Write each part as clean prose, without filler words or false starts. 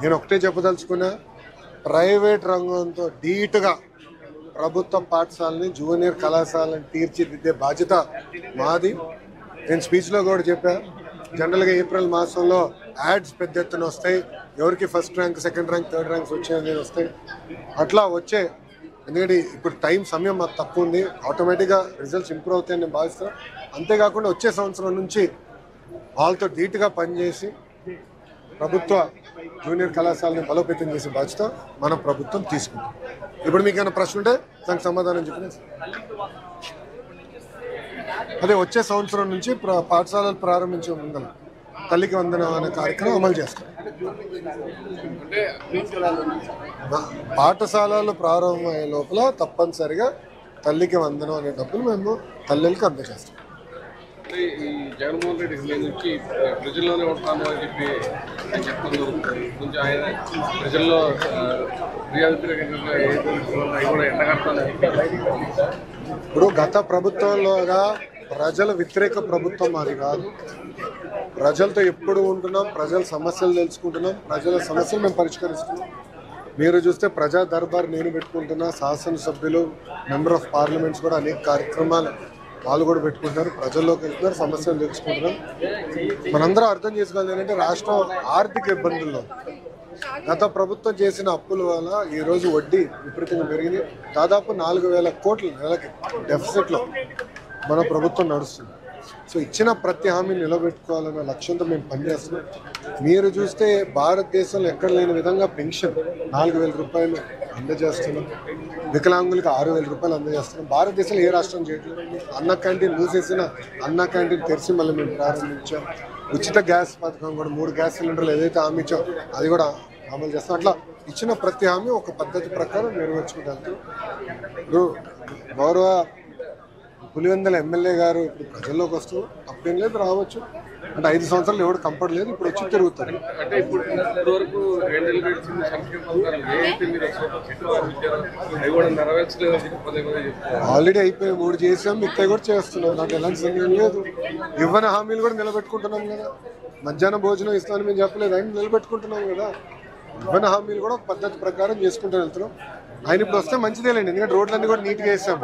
నేను ఒకటే చెప్పదలుచుకున్నా, ప్రైవేట్ రంగంతో ధీటుగా ప్రభుత్వ పాఠశాలని జూనియర్ కళాశాలని తీర్చిదిద్దే బాధ్యత మాది. నేను స్పీచ్లో కూడా చెప్పా, జనరల్గా ఏప్రిల్ మాసంలో యాడ్స్ పెద్ద ఎత్తున వస్తాయి, ఎవరికి first rank second rank third ranks వచ్చాయని వస్తాయి. అట్లా వచ్చే, ఎందుకంటే ఇప్పుడు సమయం మాకు తక్కువ ఉంది, ఆటోమేటిక్గా రిజల్ట్స్ ఇంప్రూవ్ అవుతాయని నేను భావిస్తాను. అంతేకాకుండా వచ్చే సంవత్సరం నుంచి వాళ్ళతో ధీటుగా పనిచేసి ప్రభుత్వ జూనియర్ కళాశాలని బలోపేతం చేసే బాధ్యత మన ప్రభుత్వం తీసుకుంది. ఇప్పుడు మీకు ఏమైనా ప్రశ్న ఉంటే దానికి సమాధానం చెప్పిన అదే వచ్చే సంవత్సరం నుంచి పాఠశాలలు ప్రారంభించే ముందర తల్లికి వందనం అనే కార్యక్రమం అమలు చేస్తాం. పాఠశాలలు ప్రారంభమయ్యే లోపల తప్పనిసరిగా తల్లికి వందనం అనే డబ్బులు మేము తల్లికి అందజేస్తాం. ఈ జగన్మోహన్ రెడ్డి నుంచి ప్రజల్లోనే ఉంటాను అని చెప్పి చెప్తున్నారు. కొంచెం ఆయన ప్రజల్లో ఇప్పుడు గత ప్రభుత్వంలోగా ప్రజల వ్యతిరేక ప్రభుత్వం మాది కాదు. ప్రజలతో ఎప్పుడు ఉంటున్నాం, ప్రజల సమస్యలు తెలుసుకుంటున్నాం, ప్రజల సమస్యలు మేము పరిష్కరిస్తున్నాం. మీరు చూస్తే ప్రజా దర్బార్ నేను పెట్టుకుంటున్నా, శాసనసభ్యులు మెంబర్ ఆఫ్ పార్లమెంట్స్ కూడా అనేక కార్యక్రమాలు వాళ్ళు కూడా పెట్టుకుంటున్నారు, ప్రజల్లోకి వెళ్తున్నారు, సమస్యలు తెలుసుకుంటున్నారు. మనందరం అర్థం చేసుకోవాలి ఏంటంటే రాష్ట్రం ఆర్థిక ఇబ్బందుల్లో గత ప్రభుత్వం చేసిన అప్పుల వల్ల ఈరోజు వడ్డీ విపరీతంగా పెరిగింది. దాదాపు 4,000 కోట్ల నెలకి డెఫిసిట్లో మన ప్రభుత్వం నడుస్తుంది. సో ఇచ్చిన ప్రతి హామీని నిలబెట్టుకోవాలన్న లక్ష్యంతో మేము పనిచేస్తున్నాం. మీరు చూస్తే భారతదేశంలో ఎక్కడ లేని విధంగా పెన్షన్ 4,000 రూపాయలు అందజేస్తున్నాం, వికలాంగులకు 6,000 రూపాయలు అందజేస్తున్నాం. భారతదేశంలో ఏ రాష్ట్రం చేయట్లేదు. అన్న క్యాంటీన్ మూసేసిన అన్న క్యాంటీన్ తెరిచి మళ్ళీ మేము ప్రారంభించాం. ఉచిత గ్యాస్ పథకం కూడా 3 గ్యాస్ సిలిండర్లు ఏదైతే హామీ ఇచ్చాం అది కూడా అమలు చేస్తాం. అట్లా ఇచ్చిన ప్రతి హామీ ఒక పద్ధతి ప్రకారం నెరవేర్చుకుంటాం. ఇప్పుడు గౌరవ పులివెందుల ఎమ్మెల్యే గారు ఇప్పుడు ప్రజల్లోకి వస్తూ అప్పేం లేదు, రావచ్చు అంటే 5 సంవత్సరాలు ఎవరు కంపట్ లేదు, ఇప్పుడు వచ్చి తిరుగుతారు. అంటే ఇప్పుడు వరకు ఆల్రెడీ అయిపోయి 3 చేసాం, మిగతా కూడా చేస్తున్నాం. నాకు ఎలాంటి సందేహం లేదు. ఇవ్వని హామీలు కూడా నిలబెట్టుకుంటున్నాం కదా. మధ్యాహ్నం భోజనం ఇస్తానని మేము చెప్పలేదు, ఆయన నిలబెట్టుకుంటున్నాం కదా. ఇవ్వని హామీలు కూడా పద్ధతి ప్రకారం చేసుకుంటూ వెళ్తున్నాం. ఆయన ఇప్పుడు వస్తే మంచిదేలేండి, ఎందుకంటే రోడ్లన్నీ కూడా నీట్గా వేసాము.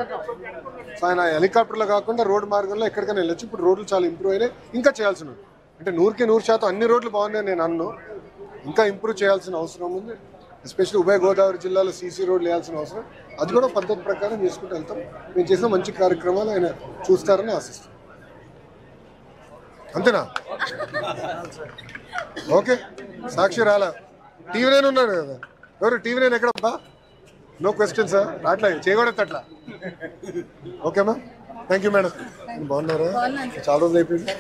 సో ఆయన హెలికాప్టర్లో కాకుండా రోడ్డు మార్గంలో ఎక్కడికైనా వెళ్ళొచ్చు. ఇప్పుడు రోడ్లు చాలా ఇంప్రూవ్ అయినాయి, ఇంకా చేయాల్సిన అంటే 100కి 100% అన్ని రోడ్లు బాగున్నాయి నేను అన్ను, ఇంకా ఇంప్రూవ్ చేయాల్సిన అవసరం ఉంది. ఎస్పెషల్లీ ఉభయ గోదావరి జిల్లాలో సీసీ రోడ్లు వేయాల్సిన అవసరం, అది కూడా పద్ధతి ప్రకారం చేసుకుంటూ వెళ్తాం. మేము చేసిన మంచి కార్యక్రమాలు ఆయన చూస్తారని ఆశిస్తాం. అంతేనా? ఓకే. సాక్షి రాలా, టీవీ నైన్ ఉన్నాడు కదా. ఎవరు టీవీ నైన్ ఎక్కడబ్బా? నో క్వశ్చన్ సార్, అట్లా చేయకూడదు అట్లా. ఓకేమా, థ్యాంక్ యూ మేడం. బాగున్నారా? చాలా రోజులు అయిపోయింది.